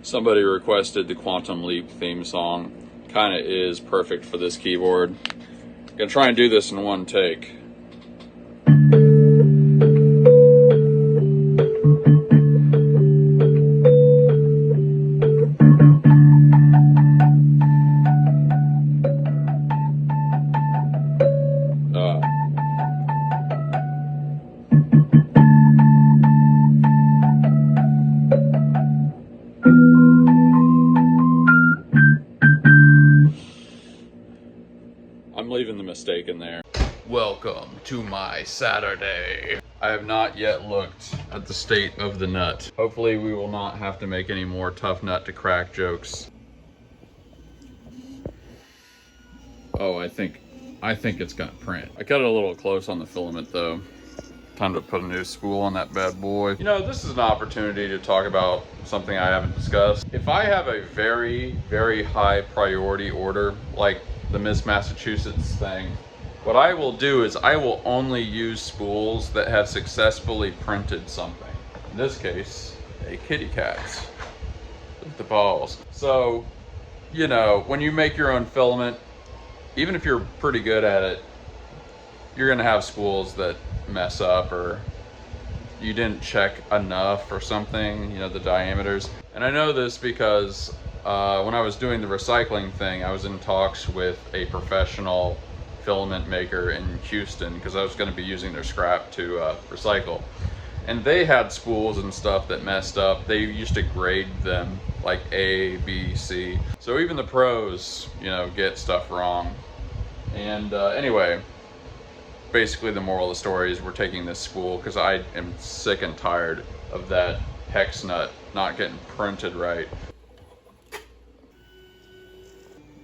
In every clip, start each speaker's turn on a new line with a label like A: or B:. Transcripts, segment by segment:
A: Somebody requested the Quantum Leap theme song. Kind of is perfect for this keyboard. I'm gonna try and do this in one take. I'm leaving the mistake in there. Welcome to my Saturday. I have not yet looked at the state of the nut. Hopefully we will not have to make any more tough nut to crack jokes. Oh, I think it's gonna print. I cut it a little close on the filament though. Time to put a new spool on that bad boy. You know, this is an opportunity to talk about something I haven't discussed. If I have a very, very high priority order, like the Miss Massachusetts thing, what I will do is I will only use spools that have successfully printed something. In this case, a kitty cat with the balls. So, you know, when you make your own filament, even if you're pretty good at it, you're gonna have spools that mess up or you didn't check enough or something, you know, the diameters. And I know this because when I was doing the recycling thing, I was in talks with a professional filament maker in Houston because I was going to be using their scrap to recycle. And they had spools and stuff that messed up. They used to grade them like A, B, C. So even the pros, you know, get stuff wrong. And anyway, basically the moral of the story is we're taking this spool because I am sick and tired of that hex nut not getting printed right.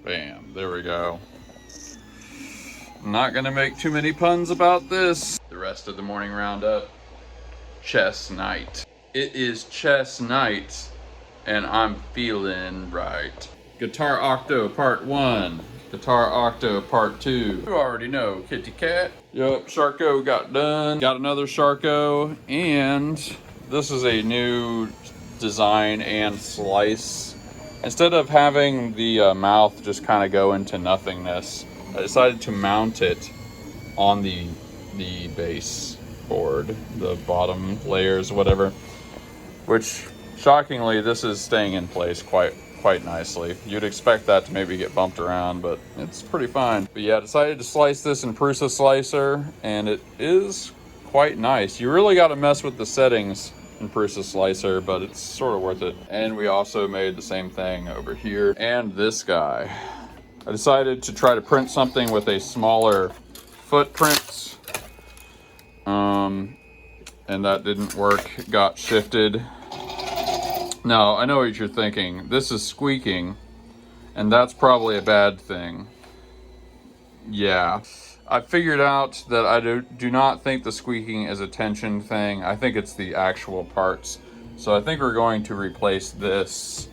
A: Bam, there we go. I'm not gonna make too many puns about this. The rest of the morning roundup, chess night. It is chess night and I'm feeling right. Guitar Octo Part 1, Guitar Octo Part 2. You already know, kitty cat. Yup, Sharko got done. Got another Sharko, and this is a new design and slice. Instead of having the mouth just kind of go into nothingness, I decided to mount it on the base board, the bottom layers, whatever. Which, shockingly, this is staying in place quite nicely. You'd expect that to maybe get bumped around, but it's pretty fine. But yeah, I decided to slice this in Prusa Slicer, and it is quite nice. You really got to mess with the settings in Prusa Slicer, but it's sort of worth it. And we also made the same thing over here. And this guy. I decided to try to print something with a smaller footprint. And that didn't work. It got shifted. Now, I know what you're thinking. This is squeaking, and that's probably a bad thing. Yeah. I figured out that I do not think the squeaking is a tension thing. I think it's the actual parts. So I think we're going to replace this.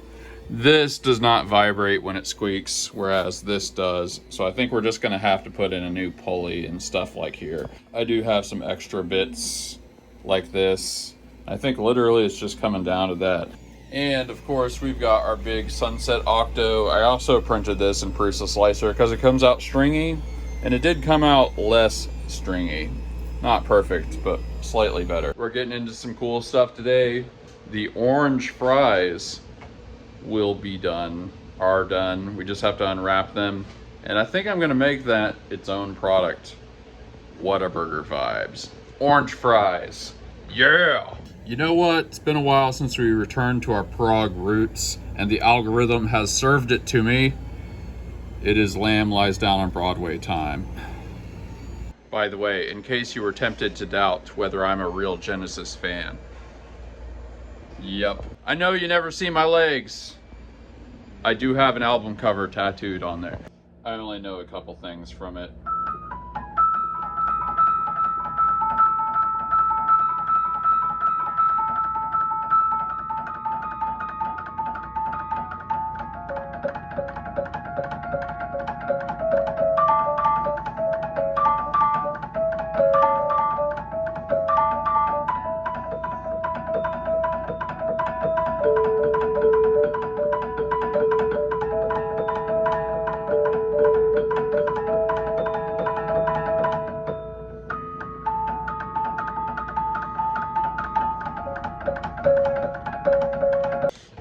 A: This does not vibrate when it squeaks, whereas this does. So I think we're just gonna have to put in a new pulley and stuff like here. I do have some extra bits like this. I think literally it's just coming down to that. And of course we've got our big Sunset Octo. I also printed this in Prusa Slicer because it comes out stringy. And it did come out less stringy. Not perfect, but slightly better. We're getting into some cool stuff today. The orange fries will be done, are done. We just have to unwrap them. And I think I'm gonna make that its own product. Whataburger vibes. Orange fries, yeah! You know what? It's been a while since we returned to our Prague roots, and the algorithm has served it to me. It is Lamb Lies Down on Broadway time. By the way, in case you were tempted to doubt whether I'm a real Genesis fan. Yep. I know you never see my legs. I do have an album cover tattooed on there. I only know a couple things from it.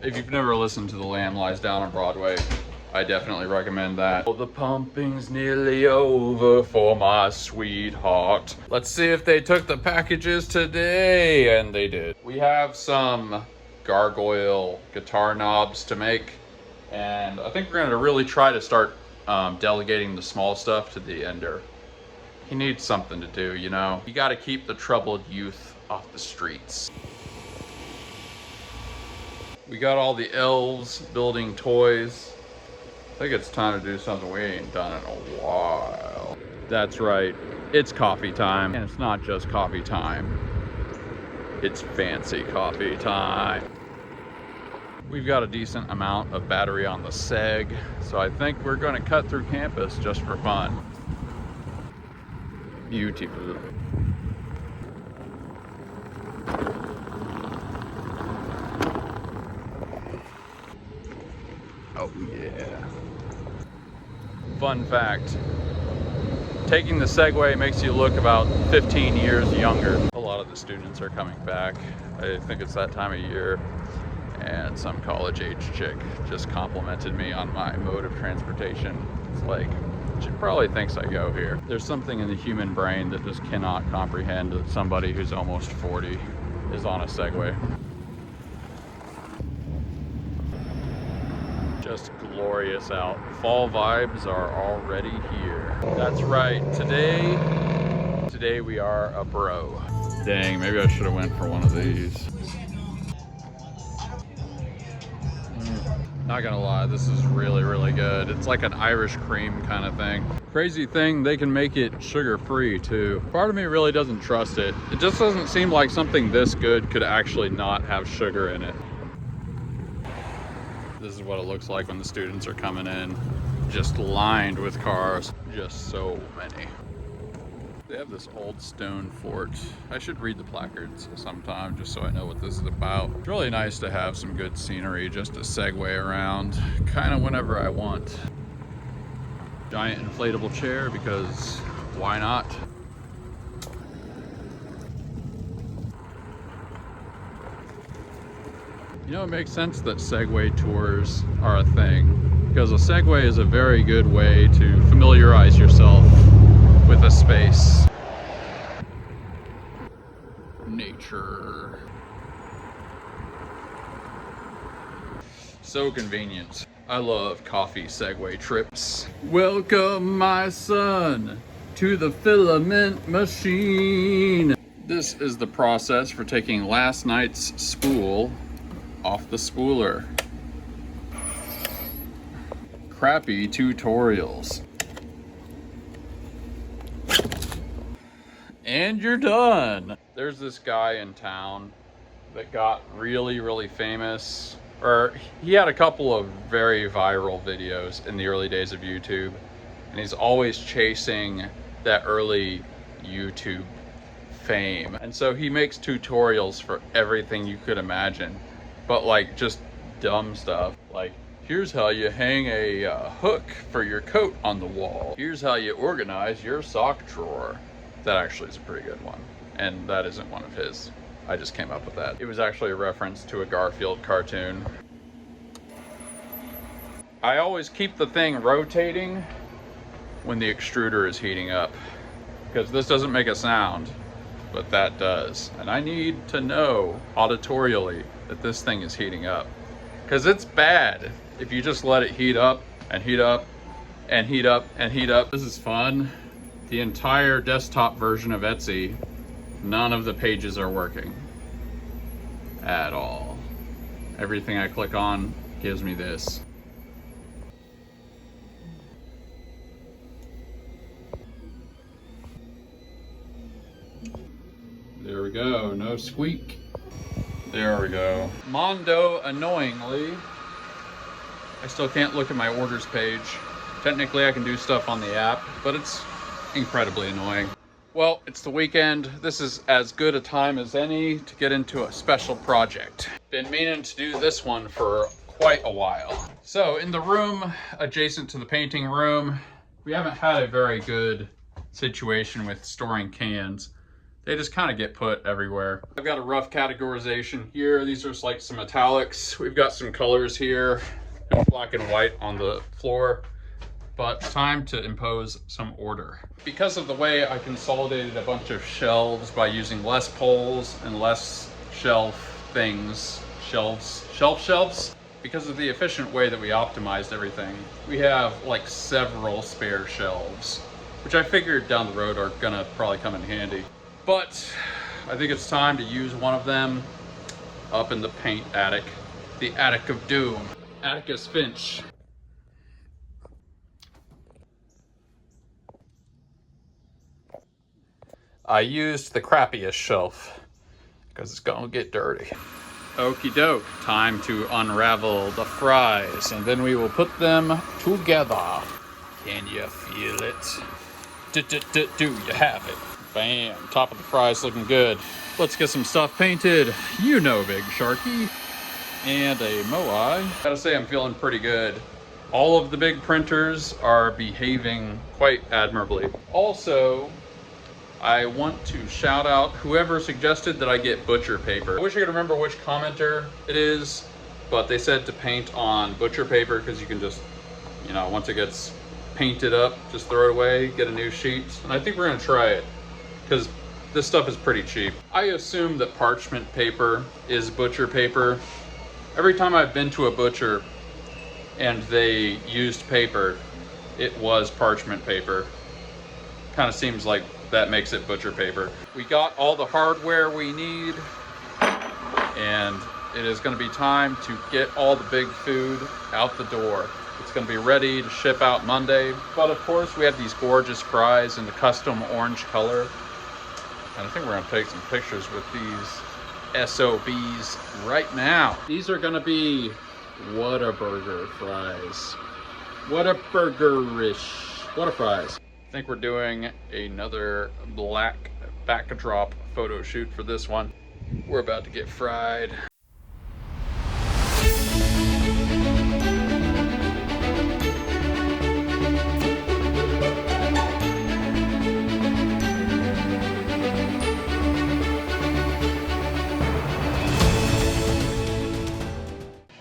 A: If you've never listened to The Lamb Lies Down on Broadway, I definitely recommend that. Oh, the pumping's nearly over for my sweetheart. Let's see if they took the packages today, and they did. We have some gargoyle guitar knobs to make, and I think we're gonna really try to start delegating the small stuff to the Ender. He needs something to do, you know? You gotta keep the troubled youth off the streets. We got all the elves building toys. I think it's time to do something we ain't done in a while. That's right, it's coffee time. And it's not just coffee time, it's fancy coffee time. We've got a decent amount of battery on the Seg, so I think we're gonna cut through campus just for fun. Beautiful. Oh yeah. Fun fact, taking the Segway makes you look about 15 years younger. A lot of the students are coming back. I think it's that time of year. And some college age chick just complimented me on my mode of transportation. It's like, she probably thinks I go here. There's something in the human brain that just cannot comprehend that somebody who's almost 40 is on a Segway. Just glorious out. Fall vibes are already here. That's right, today we are a bro. Dang, maybe I should have went for one of these. Not gonna lie, this is really, really good. It's like an Irish cream kind of thing. Crazy thing, they can make it sugar-free too. Part of me really doesn't trust it. It just doesn't seem like something this good could actually not have sugar in it. This is what it looks like when the students are coming in. Just lined with cars, just so many. They have this old stone fort. I should read the placards sometime just so I know what this is about. It's really nice to have some good scenery just to segue around kind of whenever I want. Giant inflatable chair because why not? You know, it makes sense that Segway tours are a thing because a Segway is a very good way to familiarize yourself with a space. Nature. So convenient. I love coffee Segway trips. Welcome, my son, to the filament machine. This is the process for taking last night's spool off the spooler. Crappy tutorials. And you're done. There's this guy in town that got really, really famous, or he had a couple of very viral videos in the early days of YouTube, and he's always chasing that early YouTube fame. And so he makes tutorials for everything you could imagine, but like just dumb stuff. Like, here's how you hang a hook for your coat on the wall. Here's how you organize your sock drawer. That actually is a pretty good one, and that isn't one of his. I just came up with that. It was actually a reference to a Garfield cartoon. I always keep the thing rotating when the extruder is heating up, because this doesn't make a sound, but that does. And I need to know auditorially that this thing is heating up, because it's bad if you just let it heat up and heat up and heat up and heat up. This is fun. The entire desktop version of Etsy, none of the pages are working at all. Everything I click on gives me this. There we go, no squeak. There we go. Mondo, annoyingly, I still can't look at my orders page. Technically I can do stuff on the app, but it's incredibly annoying. Well, it's the weekend. This is as good a time as any to get into a special project. Been meaning to do this one for quite a while. So in the room adjacent to the painting room, we haven't had a very good situation with storing cans. They just kind of get put everywhere. I've got a rough categorization here. These are just like some metallics. We've got some colors here, black and white on the floor, but it's time to impose some order. Because of the way I consolidated a bunch of shelves by using less poles and less shelves, because of the efficient way that we optimized everything, we have like several spare shelves, which I figured down the road are gonna probably come in handy. But I think it's time to use one of them up in the paint attic, the attic of doom. Atticus Finch. I used the crappiest shelf because it's gonna get dirty. Okie doke, time to unravel the fries and then we will put them together. Can you feel it? Do you have it? Bam, top of the fries looking good. Let's get some stuff painted. You know, Big Sharky. And a Moai. Gotta say, I'm feeling pretty good. All of the big printers are behaving quite admirably. Also, I want to shout out whoever suggested that I get butcher paper. I wish I could remember which commenter it is, but they said to paint on butcher paper because you can just, you know, once it gets painted up, just throw it away, get a new sheet. And I think we're gonna try it because this stuff is pretty cheap. I assume that parchment paper is butcher paper. Every time I've been to a butcher and they used paper, it was parchment paper. Kind of seems like that makes it butcher paper. We got all the hardware we need, and it is gonna be time to get all the big food out the door. It's gonna be ready to ship out Monday. But of course, we have these gorgeous fries in the custom orange color. And I think we're gonna take some pictures with these SOBs right now. These are gonna be Whataburger fries. Whataburger-ish. Whata fries. I think we're doing another black backdrop photo shoot for this one. We're about to get fried.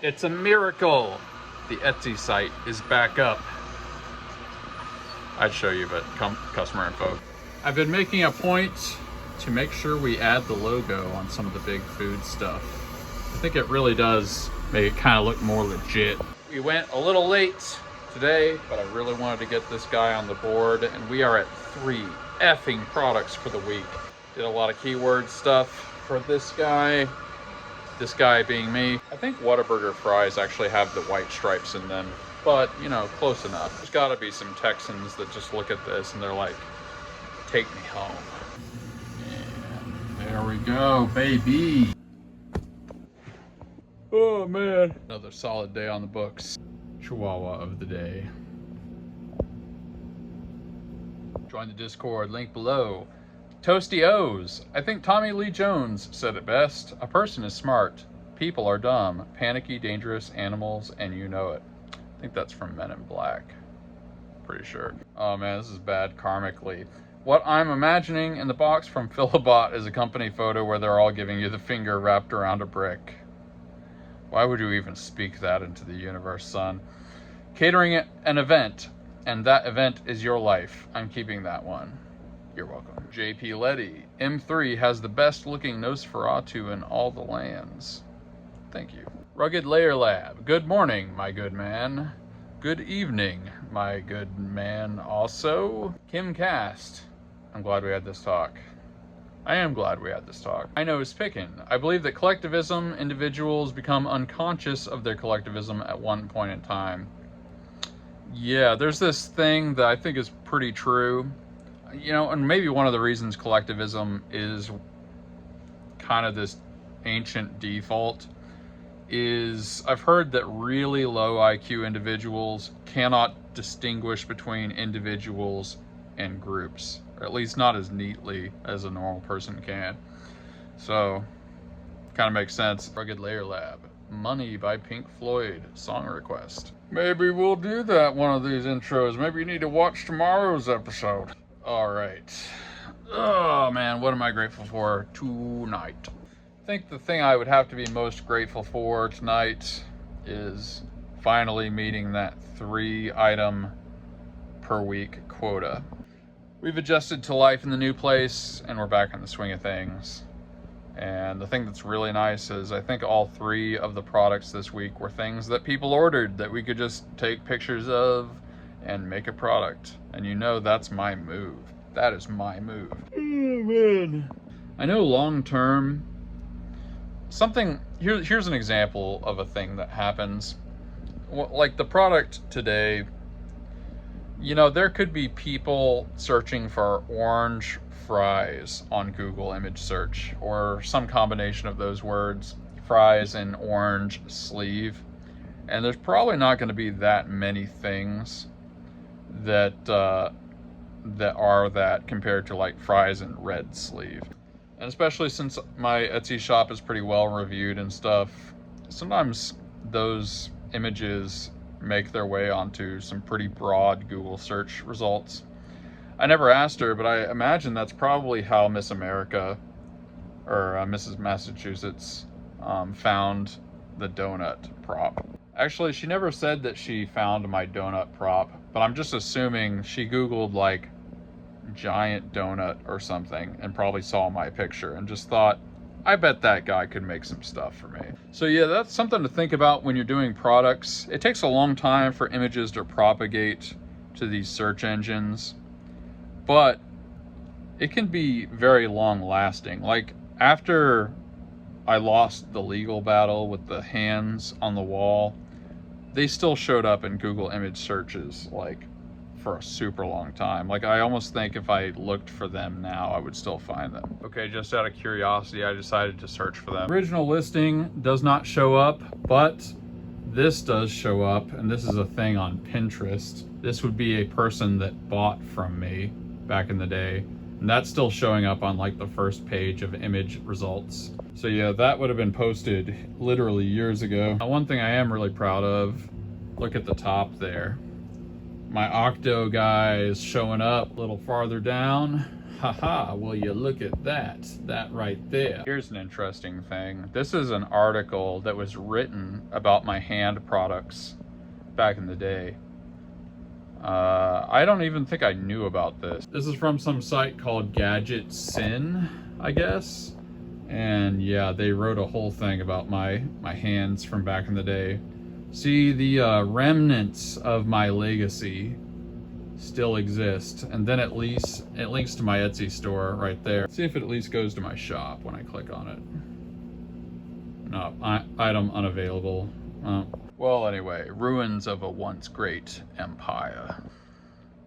A: It's a miracle. The Etsy site is back up. I'd show you, but customer info. I've been making a point to make sure we add the logo on some of the big food stuff. I think it really does make it kind of look more legit. We went a little late today, but I really wanted to get this guy on the board, and we are at 3 effing products for the week. Did a lot of keyword stuff for this guy being me. I think Whataburger fries actually have the white stripes in them, but you know, close enough. There's gotta be some Texans that just look at this and they're like, take me home. And there we go, baby. Oh man. Another solid day on the books. Chihuahua of the day. Join the Discord, link below. Toasty O's. I think Tommy Lee Jones said it best. A person is smart. People are dumb. Panicky, dangerous animals, and you know it. I think that's from Men in Black. Pretty sure. Oh man, this is bad karmically. What I'm imagining in the box from Filament is a company photo where they're all giving you the finger wrapped around a brick. Why would you even speak that into the universe, son? Catering an event, and that event is your life. I'm keeping that one. You're welcome. JP Letty. M3 has the best looking Nosferatu in all the lands. Thank you. Rugged Layer Lab. Good morning, my good man. Good evening, my good man also. Kim Cast. I'm glad we had this talk. I am glad we had this talk. I know is picking. I believe that collectivism, individuals become unconscious of their collectivism at one point in time. Yeah, there's this thing that I think is pretty true. You know, and maybe one of the reasons collectivism is kind of this ancient default is I've heard that really low IQ individuals cannot distinguish between individuals and groups, or at least not as neatly as a normal person can. So, kind of makes sense. Rugged Layer Lab. Money by Pink Floyd. Song request. Maybe we'll do that one of these intros. Maybe you need to watch tomorrow's episode. All right. Oh man, what am I grateful for tonight? I think the thing I would have to be most grateful for tonight is finally meeting that 3-item per week quota. We've adjusted to life in the new place and we're back in the swing of things. And the thing that's really nice is I think all 3 of the products this week were things that people ordered that we could just take pictures of and make a product. And you know that's my move. That is my move. Oh man. I know long term, here's an example of a thing that happens. Like the product today, you know, there could be people searching for orange fries on Google image search or some combination of those words, fries and orange sleeve. And there's probably not going to be that many things that are that compared to like fries and red sleeve. And especially since my Etsy shop is pretty well reviewed and stuff, sometimes those images make their way onto some pretty broad Google search results. I never asked her, but I imagine that's probably how Miss America or Mrs. Massachusetts found the donut prop. Actually, she never said that she found my donut prop, but I'm just assuming she Googled like giant donut or something and probably saw my picture and just thought, I bet that guy could make some stuff for me. So yeah, that's something to think about when you're doing products. It takes a long time for images to propagate to these search engines, but it can be very long lasting. Like after I lost the legal battle with the hands on the wall, they still showed up in Google image searches like for a super long time. Like I almost think if I looked for them now, I would still find them. Okay, just out of curiosity, I decided to search for them. Original listing does not show up, but this does show up, and this is a thing on Pinterest. This would be a person that bought from me back in the day, and that's still showing up on like the first page of image results. So yeah, that would have been posted literally years ago. Now, one thing I am really proud of, look at the top there. My Octo guy is showing up a little farther down. Haha, will you look at that right there. Here's an interesting thing. This is an article that was written about my hand products back in the day. I don't even think I knew about this. This is from some site called Gadget Sin, I guess. And yeah, they wrote a whole thing about my hands from back in the day. See, the remnants of my legacy still exist, and then it links to my Etsy store right there. See if it at least goes to my shop when I click on it. No, item unavailable. Well, anyway, ruins of a once great empire.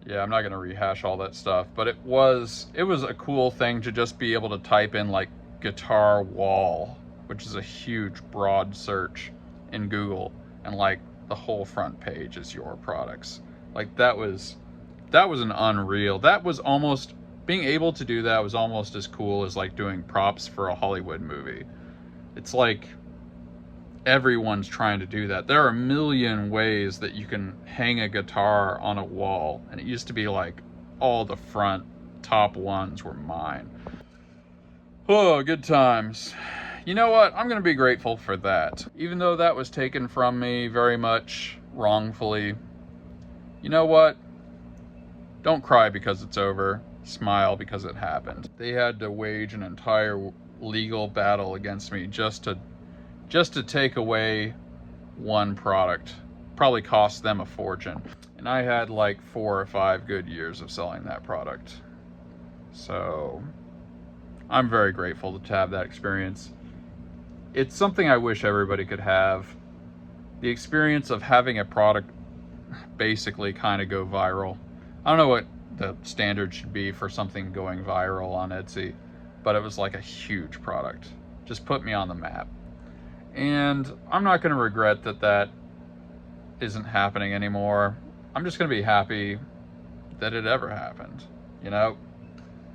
A: Yeah, I'm not gonna rehash all that stuff, but it was a cool thing to just be able to type in like guitar wall, which is a huge broad search in Google, and like the whole front page is your products. Like that was an unreal, that was almost, being able to do that was almost as cool as like doing props for a Hollywood movie. It's like everyone's trying to do that. There are a million ways that you can hang a guitar on a wall, and it used to be like all the front top ones were mine. Oh, good times. You know what? I'm gonna be grateful for that. Even though that was taken from me very much wrongfully. You know what? Don't cry because it's over. Smile because it happened. They had to wage an entire legal battle against me just to take away one product. Probably cost them a fortune. And I had like 4 or 5 good years of selling that product. So I'm very grateful to have that experience. It's something I wish everybody could have. The experience of having a product basically kind of go viral. I don't know what the standard should be for something going viral on Etsy, but it was like a huge product. Just put me on the map. And I'm not going to regret that isn't happening anymore. I'm just going to be happy that it ever happened. You know,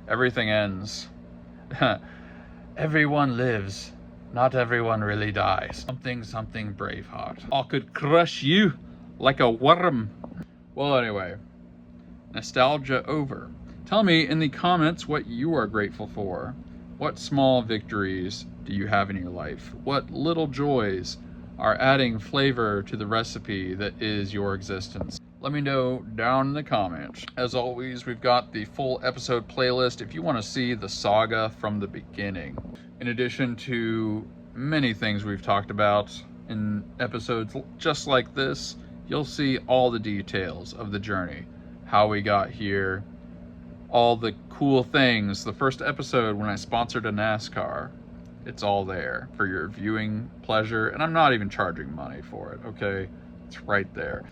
A: everything ends. Everyone lives. Not everyone really dies. Something Braveheart. I could crush you like a worm. Well, anyway, nostalgia over. Tell me in the comments what you are grateful for. What small victories do you have in your life? What little joys are adding flavor to the recipe that is your existence? Let me know down in the comments. As always, we've got the full episode playlist if you want to see the saga from the beginning. In addition to many things we've talked about in episodes just like this, you'll see all the details of the journey, how we got here, all the cool things. The first episode when I sponsored a NASCAR, it's all there for your viewing pleasure, and I'm not even charging money for it, okay? It's right there.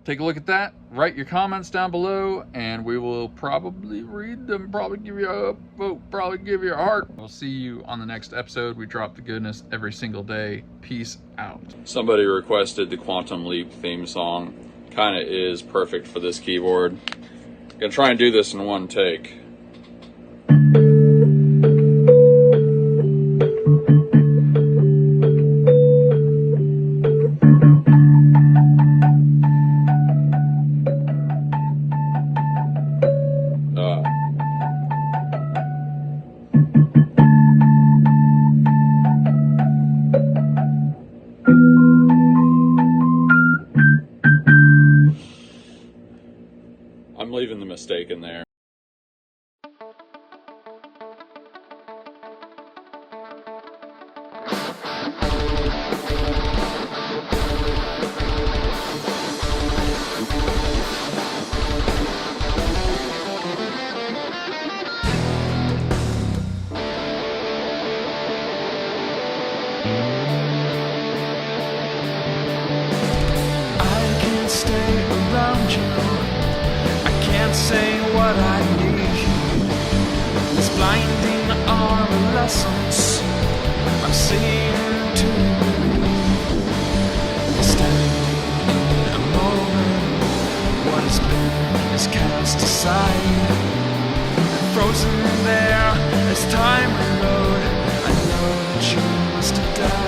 A: Take a look at that, write your comments down below, and we will probably read them, probably give you a vote, probably give you a heart. We'll see you on the next episode. We drop the goodness every single day. Peace out. Somebody requested the Quantum Leap theme song. Kind of is perfect for this keyboard. I'm gonna try and do this in one take. I'm leaving the mistake in there.
B: I can't stay around you. Say what I need. This blinding are lessons I'm seeing to standing in a moment. What has been is cast aside, frozen there as time rode. I know that you must have died.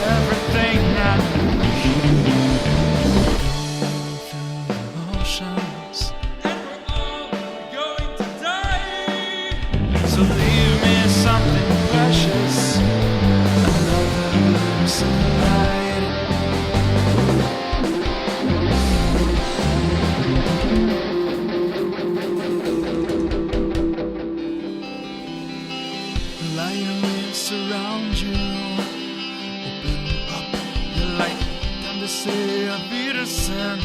B: Everything I need. Emotions, and we're all going to die. So leave me something precious, another sunlight. Light waves around you. Open up your light. Time to say a Wiedersehen.